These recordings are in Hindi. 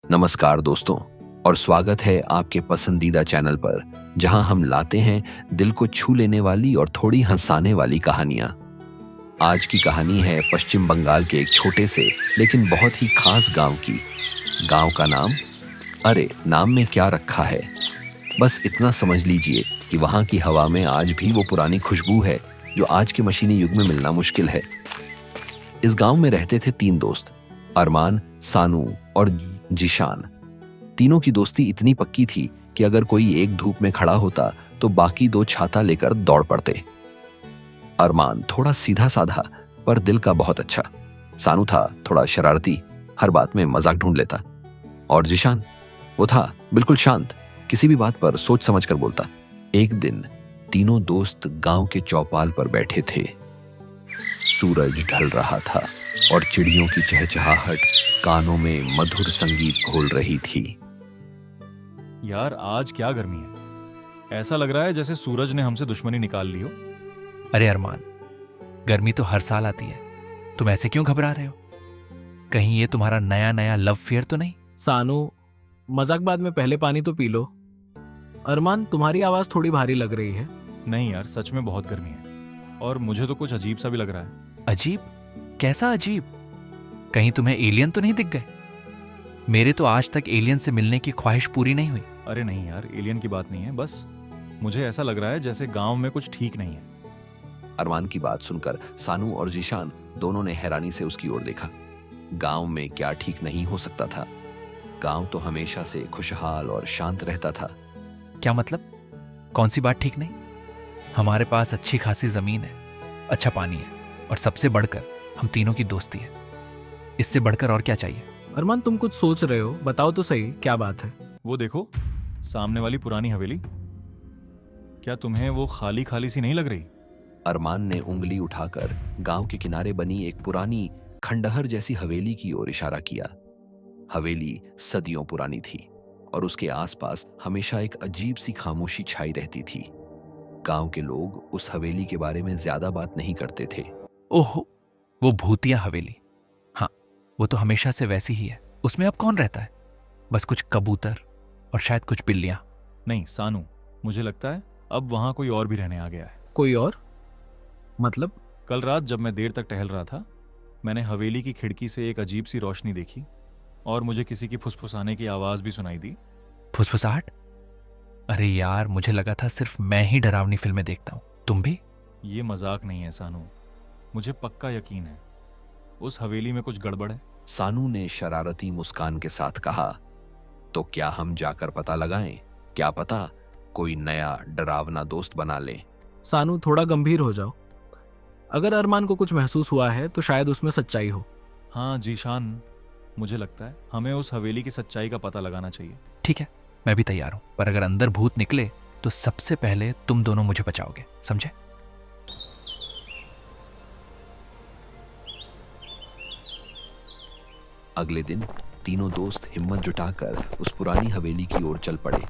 नमस्कार दोस्तों, और स्वागत है आपके पसंदीदा चैनल पर, जहां हम लाते हैं दिल को छू लेने वाली और थोड़ी हंसाने वाली कहानियां। आज की कहानी है पश्चिम बंगाल के एक छोटे से लेकिन बहुत ही खास गांव की। गांव का नाम, अरे नाम में क्या रखा है, बस इतना समझ लीजिए कि वहां की हवा में आज भी वो पुरानी खुशबू है जो आज के मशीनी युग में मिलना मुश्किल है। इस गांव में रहते थे 3 दोस्त, अरमान, सानू और जिशान। तीनों की दोस्ती इतनी पक्की थी कि अगर कोई एक धूप में खड़ा होता तो बाकी 2 छाता लेकर दौड़ पड़ते। अरमान थोड़ा सीधा साधा पर दिल का बहुत अच्छा। सानू था थोड़ा शरारती, हर बात में मजाक ढूंढ लेता। और जिशान, वो था बिल्कुल शांत, किसी भी बात पर सोच समझ कर बोलता। एक दिन तीनों दोस्त गांव के चौपाल पर बैठे थे। सूरज ढल रहा था और चिड़ियों की चहचहाहट कानों में मधुर संगीत घोल रही थी। यार आज क्या गर्मी है, ऐसा लग रहा है जैसे सूरज ने हमसे दुश्मनी निकाल ली हो। अरे अरमान, गर्मी तो हर साल आती है, तुम ऐसे क्यों घबरा रहे हो? कहीं ये तुम्हारा नया नया लव फेयर तो नहीं? सानू, मजाक बाद में पहले पानी तो पी लो। अरमान, तुम्हारी आवाज थोड़ी भारी लग रही है। नहीं यार, सच में बहुत गर्मी है और मुझे तो कुछ अजीब सा भी लग रहा है। अजीब? कैसा अजीब? कहीं तुम्हें एलियन तो नहीं दिख गए? मेरे तो आज तक एलियन से मिलने की ख्वाहिश पूरी नहीं हुई। अरे नहीं यार, एलियन की बात नहीं है, बस मुझे ऐसा लग रहा है जैसे गांव में कुछ ठीक नहीं है। अरमान की बात सुनकर सानू और जिशान दोनों ने हैरानी से उसकी ओर देखा। गांव में क्या ठीक नहीं हो सकता था? गांव तो हमेशा से खुशहाल और शांत रहता था। क्या मतलब? कौन सी बात ठीक नहीं? हमारे पास अच्छी खासी जमीन है, अच्छा पानी है, और सबसे बढ़कर हम तीनों की दोस्ती है। इससे बढ़कर और क्या चाहिए? अरमान, तुम कुछ सोच रहे हो, बताओ तो सही क्या बात है। वो देखो, सामने वाली पुरानी हवेली, क्या तुम्हें वो खाली खाली सी नहीं लग रही? अरमान ने उंगली उठाकर गांव के किनारे बनी एक पुरानी खंडहर जैसी हवेली की ओर इशारा किया। हवेली सदियों पुरानी थी और उसके आसपास हमेशा एक अजीब सी खामोशी छाई रहती थी। गांव के लोग उस हवेली के बारे में ज्यादा बात नहीं करते थे। ओहो, वो भूतिया हवेली। हाँ, वो तो हमेशा से वैसी ही है। उसमें अब कौन रहता है? बस कुछ कबूतर और शायद कुछ बिल्लियां। नहीं सानू, मुझे लगता है अब वहां कोई और भी रहने आ गया है। कोई और? मतलब? कल रात जब मैं देर तक टहल रहा था, मैंने हवेली की खिड़की से एक अजीब सी रोशनी देखी और मुझे किसी की फुसफुसाने की आवाज भी सुनाई दी। फुसफुसाहट? अरे यार, मुझे लगा था सिर्फ मैं ही डरावनी फिल्में देखता हूं। तुम भी? ये मजाक नहीं है सानू, मुझे पक्का यकीन है उस हवेली में कुछ गड़बड़ है। सानू ने शरारती मुस्कान के साथ कहा, तो क्या हम जाकर पता लगाएं? क्या पता कोई नया डरावना दोस्त बना ले। सानू, थोड़ा गंभीर हो जाओ। अगर अरमान को कुछ महसूस हुआ है तो शायद उसमें सच्चाई हो। हाँ जीशान, मुझे लगता है हमें उस हवेली की सच्चाई का पता लगाना चाहिए। ठीक है, मैं भी तैयार हूं, पर अगर अंदर भूत निकले तो सबसे पहले तुम दोनों मुझे बचाओगे, समझे? अगले दिन तीनों दोस्त हिम्मत जुटाकर उस पुरानी हवेली की ओर चल पड़े।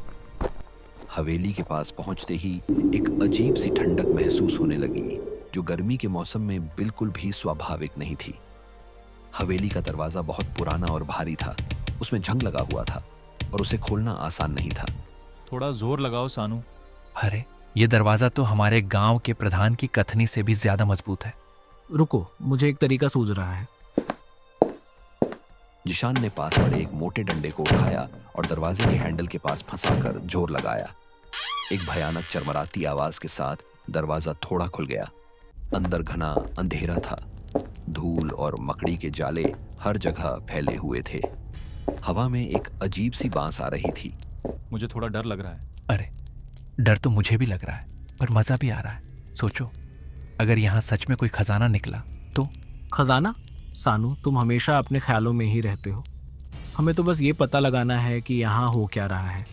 हवेली के पास पहुंचते ही एक अजीब सी ठंडक महसूस होने लगी जो गर्मी के मौसम में बिल्कुल भी स्वाभाविक नहीं थी। हवेली का दरवाजा बहुत पुराना और भारी था, उसमें जंग लगा हुआ था और उसे खोलना आसान नहीं था। थोड़ा जोर लगाओ सानू। अरे, ये दरवाजा तो हमारे गांव के प्रधान की कथनी से भी ज्यादा मजबूत है। रुको, मुझे एक तरीका सूझ रहा है। जिशान ने पास पड़े एक मोटे डंडे को उठाया और दरवाजे के हैंडल के पास फंसाकर जोर लगाया। एक भयानक चरमराती आवाज के साथ दरवाजा थोड़ा खुल गया। अंदर घना अंधेरा था, धूल और मकड़ी के जाले हर जगह फैले हुए थे। हवा में एक अजीब सी बांस आ रही थी। मुझे थोड़ा डर लग रहा है। अरे, डर तो मुझे भी लग रहा है, पर मजा भी आ रहा है। सोचो, अगर यहाँ सच में कोई खजाना निकला तो? खजाना? सानू, तुम हमेशा अपने ख्यालों में ही रहते हो। हमें तो बस ये पता लगाना है कि यहाँ हो क्या रहा है।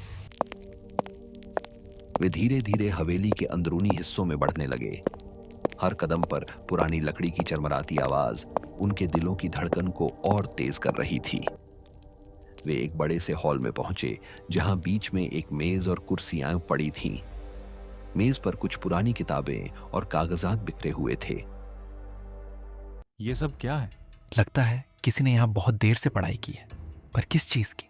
वे धीरे धीरे हवेली के अंदरूनी हिस्सों में बढ़ने लगे। हर कदम पर पुरानी लकड़ी की चरमराती आवाज उनके दिलों की धड़कन को और तेज कर रही थी। वे एक बड़े से हॉल में पहुंचे जहां बीच में एक मेज और कुर्सियां पड़ी थीं। मेज पर कुछ पुरानी किताबें और कागजात बिखरे हुए थे। ये सब क्या है? लगता है किसी ने यहाँ बहुत देर से पढ़ाई की है, पर किस चीज की?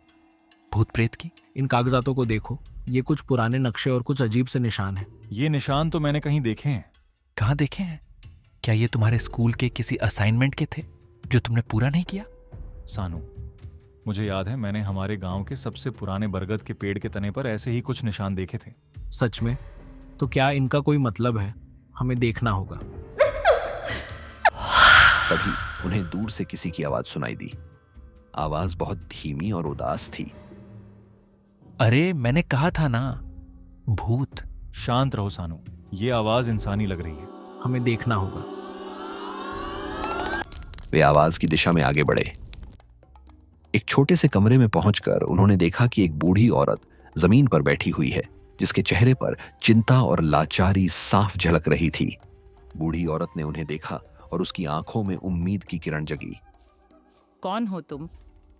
भूत प्रेत की? इन कागजातों को देखो, ये कुछ पुराने नक्शे और कुछ अजीब से निशान हैं। ये निशान तो मैंने कहीं देखे हैं। कहाँ देखे हैं? क्या ये तुम्हारे स्कूल के किसी असाइनमेंट के थे जो तुमने पूरा नहीं किया? सानू, मुझे याद है मैंने हमारे गांव के सबसे पुराने बरगद के पेड़ के तने पर ऐसे ही कुछ निशान देखे थे। सच में? तो क्या इनका कोई मतलब है? हमें देखना होगा। तभी उन्हें दूर से किसी की आवाज सुनाई दी। आवाज बहुत धीमी और उदास थी। अरे मैंने कहा था ना, भूत। शांत रहो सानू, ये आवाज इंसानी लग रही है। हमें देखना होगा। वे आवाज की दिशा में आगे बढ़े। एक छोटे से कमरे में पहुंचकर उन्होंने देखा कि एक बूढ़ी औरत जमीन पर बैठी हुई है, जिसके चेहरे पर चिंता और लाचारी साफ झलक रही थी। बूढ़ी औरत ने उन्हें देखा और उसकी आंखों में उम्मीद की किरण जगी। कौन हो तुम?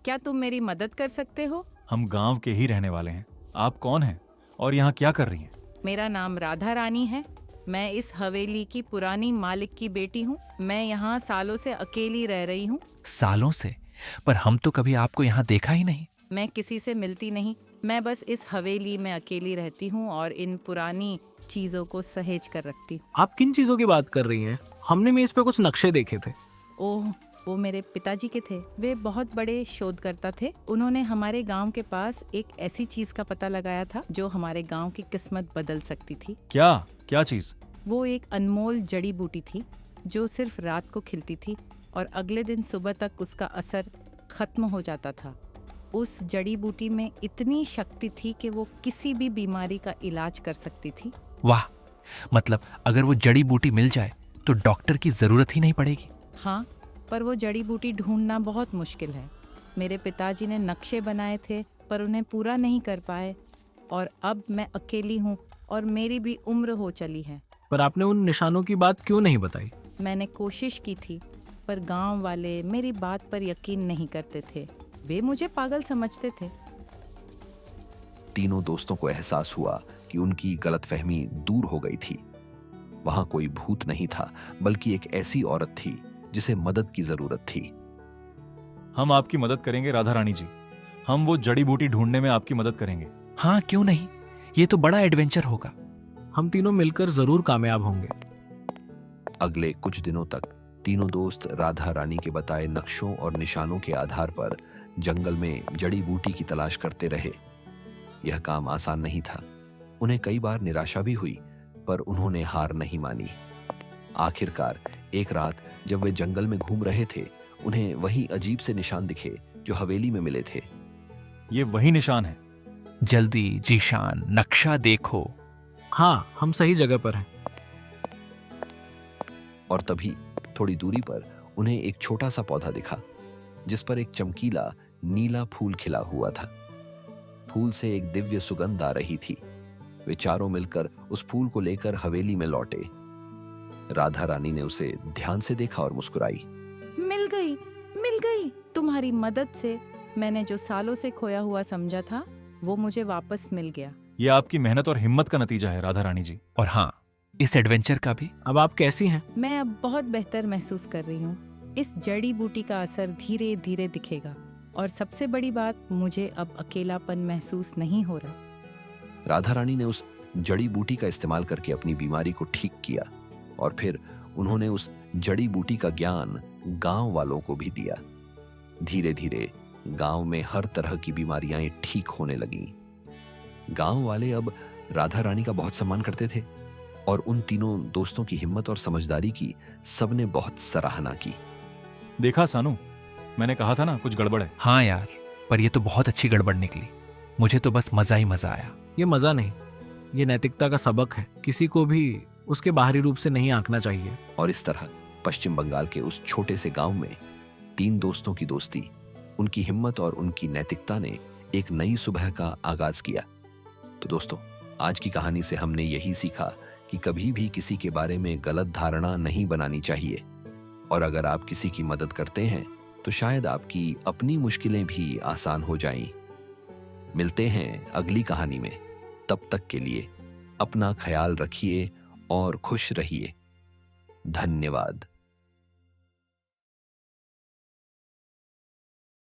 क्या तुम मेरी मदद कर सकते हो? हम गांव के ही रहने वाले हैं। आप कौन हैं और यहाँ क्या कर रही हैं? मेरा नाम राधा रानी है। मैं इस हवेली की पुरानी मालिक की बेटी हूँ। मैं यहाँ सालों से अकेली रह रही हूँ। सालों से? पर हम तो कभी आपको यहाँ देखा ही नहीं। मैं किसी से मिलती नहीं। मैं बस इस हवेली में अकेली रहती हूँ और इन पुरानी चीजों को सहेज कर रखती हूँ। आप किन चीजों की बात कर रही हैं? हमने में इस पे कुछ नक्शे देखे थे। ओह, वो मेरे पिताजी के थे। वे बहुत बड़े शोधकर्ता थे। उन्होंने हमारे गांव के पास एक ऐसी चीज का पता लगाया था जो हमारे गांव की किस्मत बदल सकती थी। क्या क्या चीज? वो एक अनमोल जड़ी बूटी थी जो सिर्फ रात को खिलती थी और अगले दिन सुबह तक उसका असर खत्म हो जाता था। उस जड़ी बूटी में इतनी शक्ति थी कि वो किसी भी बीमारी का इलाज कर सकती थी। वाह, मतलब अगर वो जड़ी बूटी मिल जाए तो डॉक्टर की जरूरत ही नहीं पड़ेगी। हाँ, पर वो जड़ी बूटी ढूंढना बहुत मुश्किल है। मेरे पिताजी ने नक्शे बनाए थे पर उन्हें पूरा नहीं कर पाए और अब मैं अकेली हूँ और मेरी भी उम्र हो चली है। पर आपने उन निशानों की बात क्यों नहीं बताई? मैंने कोशिश की थी पर गांव वाले मेरी बात पर यकीन नहीं करते थे। वे मुझे पागल समझते थे। तीनों दोस्तों को एहसास हुआ कि उनकी गलतफहमी दूर हो गई थी। वहां कोई भूत नहीं था, बल्कि एक ऐसी औरत थी जिसे मदद की जरूरत थी। हम आपकी मदद करेंगे राधा रानी जी। हम वो जड़ी बूटी ढूंढने में आपकी मदद करेंगे। हाँ, क्यों नहीं? ये तो बड़ा एडवेंचर होगा। हम तीनों मिलकर जरूर कामयाब होंगे। अगले कुछ दिनों तक तीनों दोस्त राधा रानी के बताए नक्शों और निशानों के आधार पर जंगल में जड़ी बूटी की तलाश करते रहे। यह काम आसान नहीं था। उन्हें कई बार निराशा भी हुई, पर उन्होंने हार नहीं मानी। आखिरकार एक रात जब वे जंगल में घूम रहे थे, उन्हें वही अजीब से निशान दिखे जो हवेली में मिले थे। ये वही निशान है। जल्दी जीशान, नक्शा देखो। हाँ, हम सही जगह पर हैं। और तभी थोड़ी दूरी पर उन्हें एक छोटा सा पौधा दिखा जिस पर एक चमकीला नीला फूल खिला हुआ था। फूल से एक दिव्य सुगंध आ रही थी। वे चारों मिलकर उस फूल को लेकर हवेली में लौटे। राधा रानी ने उसे ध्यान से देखा और मुस्कुराई। मिल गई, मिल गई। तुम्हारी मदद से मैंने जो सालों से खोया हुआ समझा था वो मुझे वापस मिल गया। ये आपकी मेहनत और हिम्मत का नतीजा है राधा रानी जी। और हाँ, इस एडवेंचर का भी। अब आप कैसी हैं? मैं अब बहुत बेहतर महसूस कर रही हूँ। इस जड़ी बूटी का असर धीरे धीरे दिखेगा और सबसे बड़ी बात, मुझे अब अकेलापन महसूस नहीं हो रहा। राधा रानी ने उस जड़ी बूटी का इस्तेमाल करके अपनी बीमारी को ठीक किया और फिर उन्होंने उस जड़ी बूटी का ज्ञान गांव वालों को भी दिया। धीरे धीरे गांव में हर तरह की बीमारियां ठीक होने लगीं। गांव वाले अब राधा रानी का बहुत सम्मान करते थे और उन तीनों दोस्तों की हिम्मत और समझदारी की सबने बहुत सराहना की। देखा सानू, मैंने कहा था ना कुछ गड़बड़ है। हाँ यार, पर ये तो बहुत अच्छी गड़बड़ निकली। मुझे तो बस मजा ही मजा आया। ये मजा नहीं, ये नैतिकता का सबक है। किसी को भी उसके बाहरी रूप से नहीं आंकना चाहिए। और इस तरह पश्चिम बंगाल के उस छोटे से गांव में तीन दोस्तों की दोस्ती, उनकी हिम्मत और उनकी नैतिकता ने एक नई सुबह का आगाज किया। तो दोस्तों, आज की कहानी से हमने यही सीखा कि कभी भी किसी के बारे में गलत धारणा नहीं बनानी चाहिए। और अगर आप किसी की मदद करते हैं तो शायद आपकी अपनी मुश्किलें भी आसान हो जाएं। मिलते हैं अगली कहानी में। तब तक के लिए अपना ख्याल रखिए और खुश रहिए। धन्यवाद।